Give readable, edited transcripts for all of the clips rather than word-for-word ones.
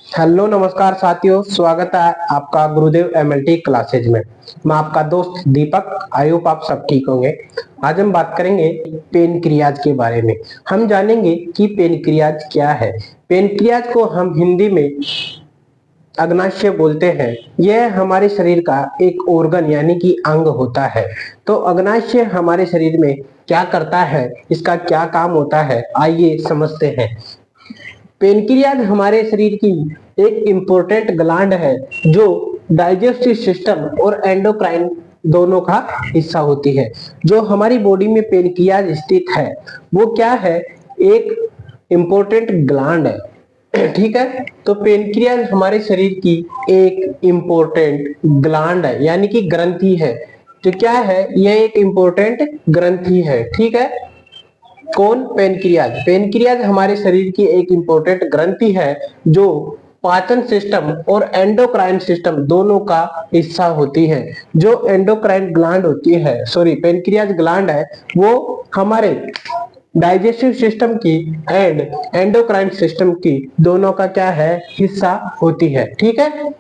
Hello नमस्कार साथियों, स्वागत है आपका गुरुदेव एमएलटी क्लासेज में। मैं आपका दोस्त दीपक। आई होप आप सब ठीक होंगे। आज हम बात करेंगे पेनक्रियाज के बारे में। हम जानेंगे कि पेनक्रियाज क्या है। पेनक्रियाज को हम हिंदी में अग्नाशय बोलते हैं। यह हमारे शरीर का एक ऑर्गन यानी कि अंग होता है। तो अग्नाशय हमारे शरीर में क्या करता है, इसका क्या काम होता है, आइए समझते हैं। पेनक्रियाज हमारे शरीर की एक इम्पोर्टेंट ग्लैंड है जो डाइजेस्टिव सिस्टम और एंडोक्राइन दोनों का हिस्सा होती है। जो हमारी बॉडी में पेनक्रियाज स्थित है वो क्या है, एक इम्पोर्टेंट ग्लैंड है। ठीक है, तो पेनक्रियाज हमारे शरीर की एक इम्पोर्टेंट ग्लैंड है यानी कि ग्रंथि है। तो क्या है, यह एक इम्पोर्टेंट ग्रंथि है। ठीक है, कौन? पेनक्रियाज। पेनक्रियाज हमारे शरीर की एक इंपॉर्टेंट ग्रंथि है जो पाचन सिस्टम और एंडोक्राइन सिस्टम दोनों का हिस्सा होती है। जो एंडोक्राइन ग्लैंड होती है, सॉरी पेनक्रियाज ग्लैंड है, वो हमारे डाइजेस्टिव सिस्टम की एंड एंडोक्राइन सिस्टम की दोनों का क्या है, हिस्सा होती है। ठीक है,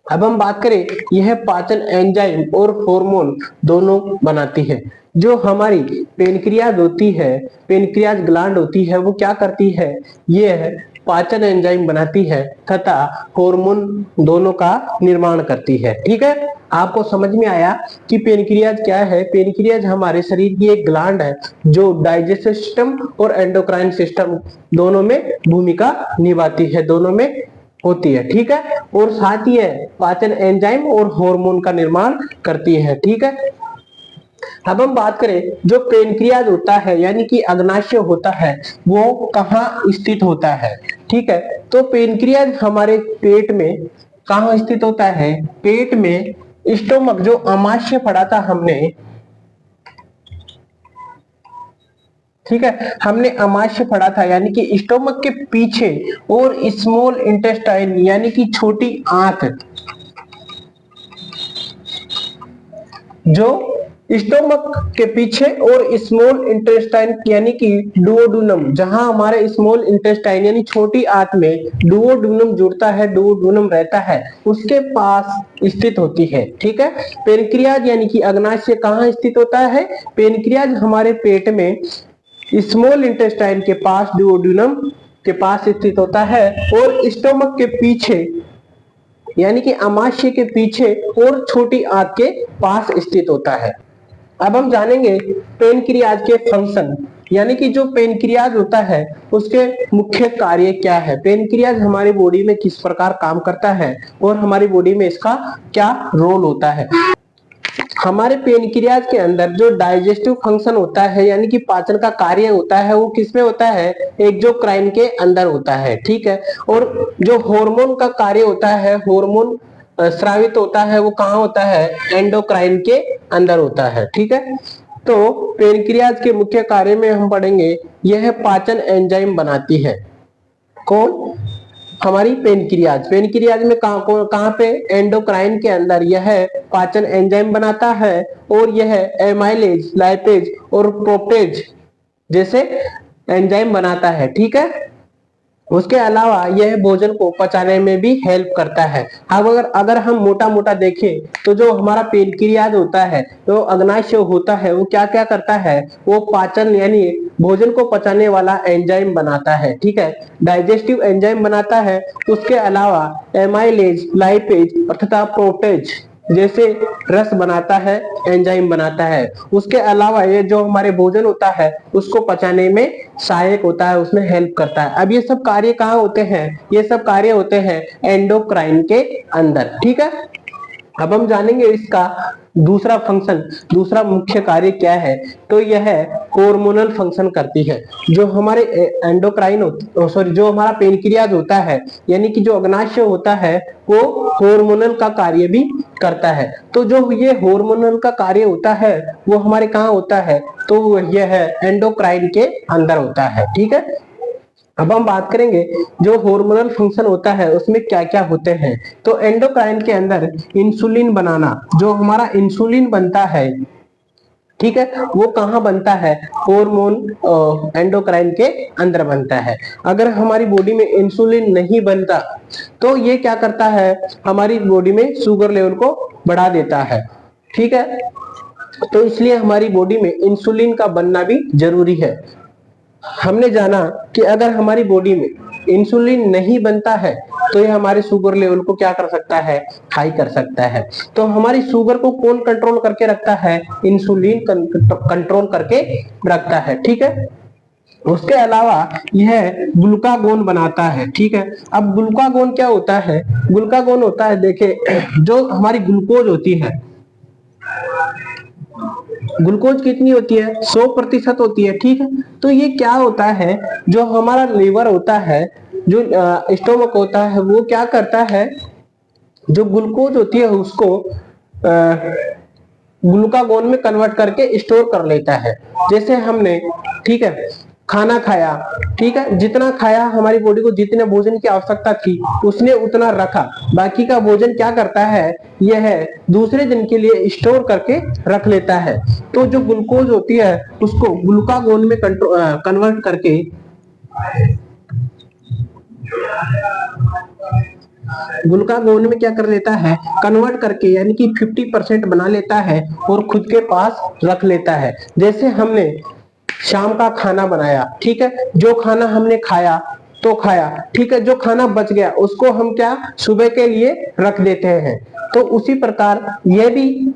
अब हम बात करें, यह पाचन एंजाइम और हार्मोन दोनों बनाती है। जो हमारी पेनक्रियाज होती है, पेनक्रियाज ग्लैंड होती है, वो क्या करती है, यह पाचन एंजाइम बनाती है तथा हार्मोन दोनों का निर्माण करती है। ठीक है, आपको समझ में आया कि पेनक्रियाज क्या है। पेनक्रियाज हमारे शरीर की एक ग्लैंड है जो डाइजेस्टिव सिस्टम और एंडोक्राइन सिस्टम दोनों में भूमिका निभाती है, दोनों में होती है। ठीक है, और साथ ही है पाचन एंजाइम और हार्मोन का निर्माण करती है। ठीक है, अब हम बात करें, जो पेनक्रियाज होता है यानी कि अग्नाशय होता है वो कहाँ स्थित होता है। ठीक है, तो पेनक्रियाज हमारे पेट में कहाँ स्थित होता है, पेट में स्टोमक, जो अमाशय पढ़ा था हमने। ठीक है, हमने अमाशय पढ़ा था यानी कि स्टोमक के पीछे और स्मॉल इंटेस्टाइन यानी कि छोटी आंत, जो स्टोमक के पीछे और स्मॉल इंटेस्टाइन यानी कि डुओडुनम, जहां हमारे स्मॉल इंटेस्टाइन यानी छोटी आंत में डुओडुनम जुड़ता है, डुओडुनम रहता है, उसके पास स्थित होती है। ठीक है, पेनक्रियाज यानी कि अग्नाशय कहाँ स्थित होता है, पेनक्रियाज हमारे पेट में स्मॉल इंटेस्टाइन के पास, डुओडुनम के पास स्थित होता है और स्टोमक के पीछे यानी कि अमाशय के पीछे और छोटी आंत के पास स्थित होता है। अब हम जानेंगे पेनक्रियाज के फंक्शन, यानी कि जो पेनक्रियाज होता है उसके मुख्य कार्य क्या है, पेनक्रियाज हमारी बॉडी में किस प्रकार काम करता है और हमारी बॉडी में इसका क्या रोल होता है। हमारे पेनक्रियाज के अंदर जो डाइजेस्टिव फंक्शन होता है यानी कि पाचन का कार्य होता है वो किसमें होता है, एक्सोक्राइन के अंदर होता है। ठीक है, और जो हार्मोन का कार्य होता है, हार्मोन स्रावित होता है, वो कहाँ होता है, एंडोक्राइन के अंदर होता है। ठीक है, तो पेनक्रियाज के मुख्य कार्य में हम पढ़ेंगे, यह पाचन एंजाइम बनाती है। कौन? हमारी पेनक्रियाज। पेनक्रियाज में कहाँ पे, एंडोक्राइन के अंदर यह पाचन एंजाइम बनाता है और यह एमाइलेज, लाइपेज और प्रोपेज जैसे एंजाइम बनाता है। ठीक है, उसके अलावा यह भोजन को पचाने में भी हेल्प करता है। अब अगर हम मोटा मोटा देखें तो जो हमारा पेनक्रियाज होता है, तो अग्नाशय होता है, वो क्या क्या करता है, वो पाचन यानी भोजन को पचाने वाला एंजाइम बनाता है। ठीक है, डाइजेस्टिव एंजाइम बनाता है। उसके अलावा एमाइलेज, लाइपेज तथा प्रोटेज जैसे रस बनाता है, एंजाइम बनाता है। उसके अलावा ये जो हमारे भोजन होता है उसको पचाने में सहायक होता है, उसमें हेल्प करता है। अब ये सब कार्य कहाँ होते हैं, ये सब कार्य होते हैं एंडोक्राइन के अंदर। ठीक है, अब हम जानेंगे इसका दूसरा फंक्शन, दूसरा मुख्य कार्य क्या है, तो यह हार्मोनल फंक्शन करती है। जो हमारे एंडोक्राइन, सॉरी, जो हमारा पेनक्रियाज होता है यानी कि जो अग्नाशय होता है वो हार्मोनल का कार्य भी करता है। तो जो ये हार्मोनल का कार्य होता है वो हमारे कहाँ होता है, तो यह एंडोक्राइन के अंदर होता है। ठीक है, अब हम बात करेंगे जो हार्मोनल फंक्शन होता है उसमें क्या क्या होते हैं। तो एंडोक्राइन के अंदर इंसुलिन बनाना, जो हमारा इंसुलिन बनता है, ठीक है, वो कहाँ बनता है, हार्मोन एंडोक्राइन के अंदर बनता है। अगर हमारी बॉडी में इंसुलिन नहीं बनता तो ये क्या करता है, हमारी बॉडी में शुगर लेवल को बढ़ा देता है। ठीक है, तो इसलिए हमारी बॉडी में इंसुलिन का बनना भी जरूरी है। हमने जाना कि अगर हमारी बॉडी में इंसुलिन नहीं बनता है तो ये हमारे शुगर लेवल को क्या कर सकता है, हाई कर सकता है। तो हमारी शुगर को कौन कंट्रोल करके रखता है, इंसुलिन कंट्रोल करके रखता है। ठीक है, उसके अलावा यह ग्लूकागोन बनाता है। ठीक है, अब ग्लूकागोन क्या होता है, ग्लूकागोन होता है, देखिए जो हमारी ग्लूकोज होती है, ग्लूकोज कितनी होती है, 100% होती है। ठीक है, तो ये क्या होता है, जो हमारा लीवर होता है, जो स्टोमक होता है, वो क्या करता है, जो ग्लूकोज होती है उसको ग्लूकागोन में कन्वर्ट करके स्टोर कर लेता है। जैसे हमने, ठीक है, खाना खाया, ठीक है, जितना खाया, हमारी बॉडी को जितने भोजन की आवश्यकता थी उसने उतना रखा, बाकी का भोजन क्या करता है, यह दूसरे दिन के लिए स्टोर करके रख लेता है। तो जो ग्लूकोज होती है उसको ग्लूकागोन में कन्वर्ट करके ग्लूकागोन में क्या कर लेता है, कन्वर्ट करके, यानी कि 50% बना लेता है और खुद के पास रख लेता है। जैसे हमने शाम का खाना बनाया, ठीक है, जो खाना हमने खाया तो खाया, ठीक है, जो खाना बच गया उसको हम क्या सुबह के लिए रख देते हैं। तो उसी प्रकार यह भी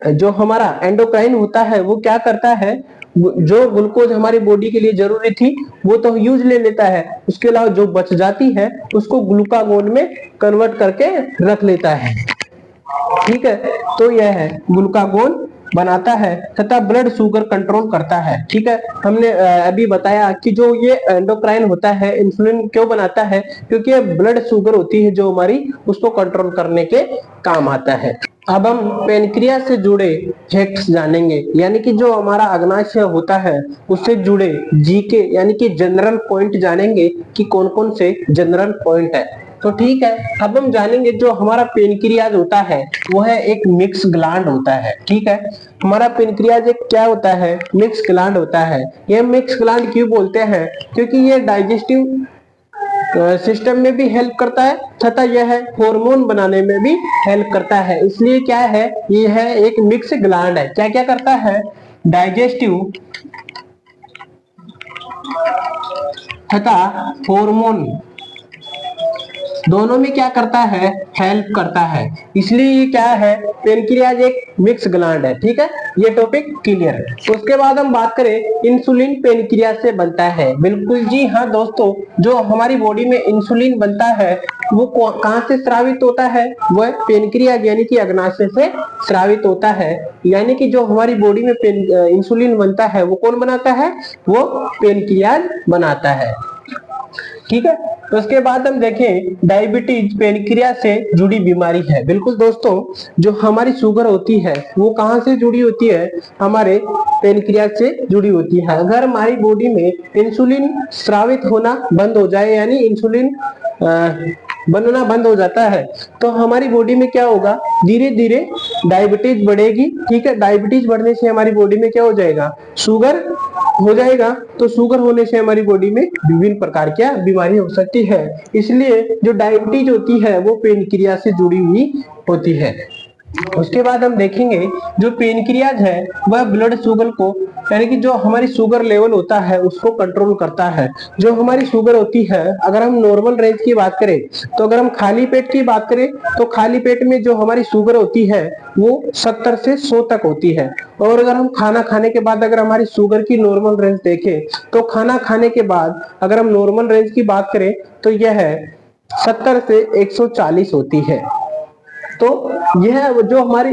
जो हमारा एंडोक्राइन होता है वो क्या करता है, जो ग्लूकोज हमारी बॉडी के लिए जरूरी थी वो तो यूज ले लेता है, उसके अलावा जो बच जाती है उसको ग्लूकागोन में कन्वर्ट करके रख लेता है। ठीक है, तो यह है ग्लूकागोन बनाता है तथा ब्लड शुगर कंट्रोल करता है। ठीक है, हमने अभी बताया कि जो ये एंडोक्राइन होता है इंसुलिन क्यों बनाता है, क्योंकि ये ब्लड शुगर होती है जो हमारी, उसको कंट्रोल करने के काम आता है। अब हम पेनक्रियास से जुड़े फैक्ट्स जानेंगे, यानी कि जो हमारा अग्नाशय होता है उससे जुड़े जीके यानी कि जनरल पॉइंट जानेंगे कि कौन कौन से जनरल पॉइंट है। तो ठीक है, अब हम जानेंगे जो हमारा पेनक्रियाज होता है वो है एक मिक्स ग्लैंड होता है। ठीक है, हमारा पेनक्रियाज एक क्या होता है, मिक्स ग्लैंड होता है। ये मिक्स ग्लैंड क्यों बोलते हैं, क्योंकि ये डाइजेस्टिव सिस्टम में भी हेल्प करता है तथा यह हार्मोन बनाने में भी हेल्प करता है, इसलिए क्या है, ये है एक मिक्स ग्लैंड है। क्या क्या करता है, डाइजेस्टिव तथा हार्मोन दोनों में क्या करता है, हेल्प करता है, इसलिए ये क्या है, पेनक्रियाज एक मिक्स ग्लैंड है। ठीक है, ये टॉपिक क्लियर है। उसके बाद हम बात करें इंसुलिन पेनक्रियाज से बनता है। बिल्कुल जी हाँ दोस्तों, जो हमारी बॉडी में इंसुलिन बनता है वो कहां से स्रावित होता है, वह पेनक्रियाज यानी कि अग्नाशय से स्रावित होता है। यानी कि जो हमारी बॉडी में इंसुलिन बनता है वो कौन बनाता है, वो पेनक्रियाज बनाता है। ठीक है, तो उसके बाद हम देखें डायबिटीज पेनक्रियाज से जुड़ी बीमारी है। बिल्कुल दोस्तों, जो हमारी शुगर होती है वो कहां से जुड़ी होती है, हमारे पेनक्रियाज से जुड़ी होती है। अगर हमारी बॉडी में इंसुलिन स्रावित होना बंद हो जाए, यानी इंसुलिन बनना बंद हो जाता है, तो हमारी बॉडी में क्या होगा, धीरे धीरे डायबिटीज बढ़ेगी। ठीक है, डायबिटीज बढ़ने से हमारी बॉडी में क्या हो जाएगा, शुगर हो जाएगा। तो शुगर होने से हमारी बॉडी में विभिन्न प्रकार की बीमारी हो सकती है, इसलिए जो डायबिटीज होती है वो पेनक्रियाज से जुड़ी हुई होती है। उसके बाद हम देखेंगे जो पेनक्रियाज है वह ब्लड शुगर को, यानी कि जो हमारी शुगर लेवल होता है उसको कंट्रोल करता है। जो हमारी शुगर होती है, अगर हम नॉर्मल रेंज की बात करें, तो अगर हम खाली पेट की बात करें तो खाली पेट में जो हमारी शुगर होती है वो 70 से 100 तक होती है। और अगर हम खाना खाने के बाद अगर हमारी शुगर की नॉर्मल रेंज देखें, तो खाना खाने के बाद अगर हम नॉर्मल रेंज की बात करें तो यह 70 से 140 होती है। तो यह जो हमारी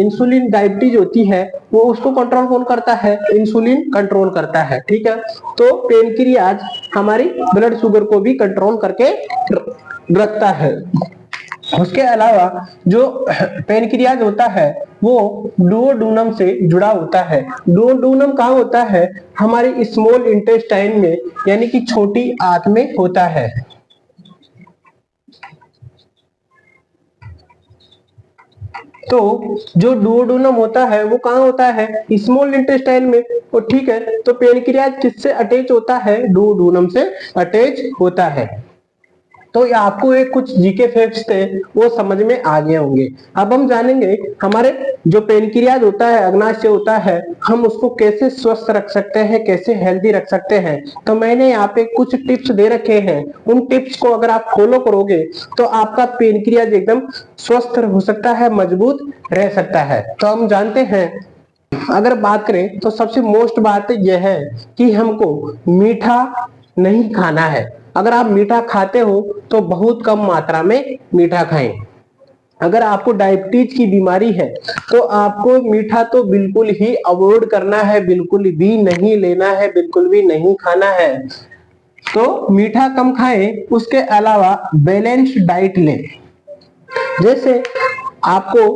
इंसुलिन डायबिटीज होती है वो उसको कंट्रोल कौन करता है, इंसुलिन कंट्रोल करता है। ठीक है, तो पेनक्रियाज हमारी ब्लड शुगर को भी कंट्रोल करके रखता है। उसके अलावा जो पेनक्रियाज होता है वो डुओडुनम से जुड़ा होता है। डुओडुनम कहाँ होता है, हमारी स्मॉल इंटेस्टाइन में, यानी कि छोटी आंत में होता है। तो जो डुओडुनम होता है वो कहाँ होता है, स्मॉल इंटेस्टाइन में। तो ठीक है, तो पेनक्रियाज किससे अटैच होता है, डुओडुनम से अटैच होता है। तो ये आपको एक कुछ जीके फैक्ट्स थे वो समझ में आ गए होंगे। अब हम जानेंगे हमारे जो पेनक्रियाज होता है, अग्नाशय होता है, हम उसको कैसे स्वस्थ रख सकते हैं, कैसे हेल्दी रख सकते हैं। तो मैंने यहाँ पे कुछ टिप्स दे रखे हैं, उन टिप्स को अगर आप फॉलो करोगे तो आपका पेनक्रियाज एकदम स्वस्थ हो सकता है, मजबूत रह सकता है। तो हम जानते हैं, अगर बात करें तो सबसे मोस्ट बात यह है कि हमको मीठा नहीं खाना है। अगर आप मीठा खाते हो तो बहुत कम मात्रा में मीठा खाएं। अगर आपको डायबिटीज की बीमारी है तो आपको मीठा तो बिल्कुल ही अवॉइड करना है, बिल्कुल भी नहीं लेना है, बिल्कुल भी नहीं खाना है। तो मीठा कम खाएं, उसके अलावा बैलेंस्ड डाइट लें। जैसे आपको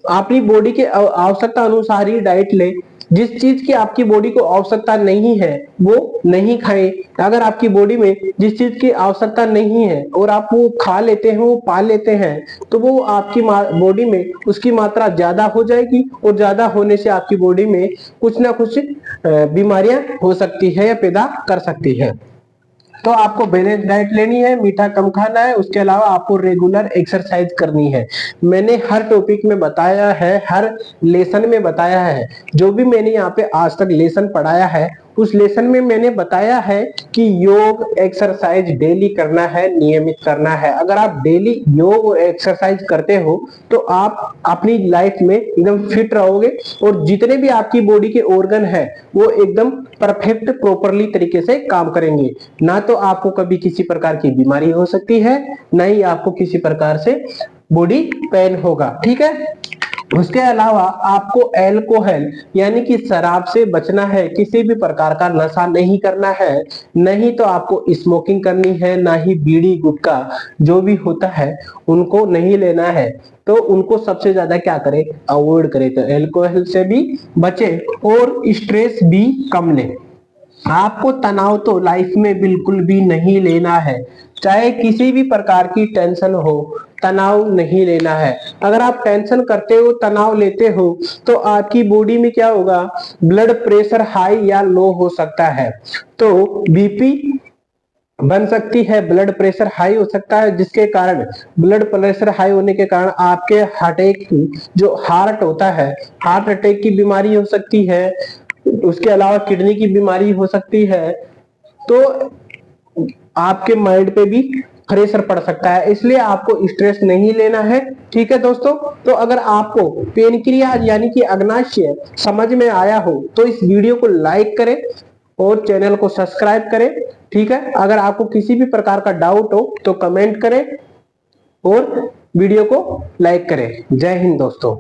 अपनी बॉडी के आवश्यकता अनुसार ही डाइट ले। जिस चीज की आपकी बॉडी को आवश्यकता नहीं है वो नहीं खाएं। अगर आपकी बॉडी में जिस चीज की आवश्यकता नहीं है और आप वो खा लेते हैं, वो पा लेते हैं, तो वो आपकी बॉडी में उसकी मात्रा ज्यादा हो जाएगी और ज्यादा होने से आपकी बॉडी में कुछ ना कुछ बीमारियां हो सकती है या पैदा कर सकती है। तो आपको बैलेंस डाइट लेनी है, मीठा कम खाना है, उसके अलावा आपको रेगुलर एक्सरसाइज करनी है। मैंने हर टॉपिक में बताया है, हर लेसन में बताया है। जो भी मैंने यहाँ पे आज तक लेसन पढ़ाया है उस लेसन में मैंने बताया है कि योग एक्सरसाइज डेली करना है, नियमित करना है। अगर आप डेली योग और एक्सरसाइज करते हो तो आप अपनी लाइफ में एकदम फिट रहोगे और जितने भी आपकी बॉडी के ऑर्गन है वो एकदम परफेक्ट प्रॉपरली तरीके से काम करेंगे। ना तो आपको कभी किसी प्रकार की बीमारी हो सकती है, ना ही आपको किसी प्रकार से बॉडी पेन होगा। ठीक है। उसके अलावा आपको अल्कोहल यानी कि शराब से बचना है, किसी भी प्रकार का नशा नहीं करना है, नहीं तो आपको स्मोकिंग करनी है, ना ही बीड़ी गुटखा जो भी होता है उनको नहीं लेना है। तो उनको सबसे ज्यादा क्या करें, अवॉइड करें। तो अल्कोहल से भी बचे और स्ट्रेस भी कम लें। आपको तनाव तो लाइफ में बिल्कुल भी नहीं लेना है, चाहे किसी भी प्रकार की टेंशन हो, तनाव नहीं लेना है। अगर आप टेंशन करते हो, तनाव लेते हो तो आपकी बॉडी में क्या होगा, ब्लड प्रेशर हाई या लो हो सकता है, तो बीपी बन सकती है, ब्लड प्रेशर हाई हो सकता है, जिसके कारण ब्लड प्रेशर हाई होने के कारण आपके जो हार्ट होता है, हार्ट अटैक की बीमारी हो सकती है। उसके अलावा किडनी की बीमारी हो सकती है। तो आपके माइंड पे भी प्रेशर पड़ सकता है, इसलिए आपको स्ट्रेस नहीं लेना है। ठीक है दोस्तों। तो अगर आपको पेनक्रियाज यानी कि अग्नाशय समझ में आया हो तो इस वीडियो को लाइक करें और चैनल को सब्सक्राइब करें। ठीक है। अगर आपको किसी भी प्रकार का डाउट हो तो कमेंट करें और वीडियो को लाइक करें। जय हिंद दोस्तों।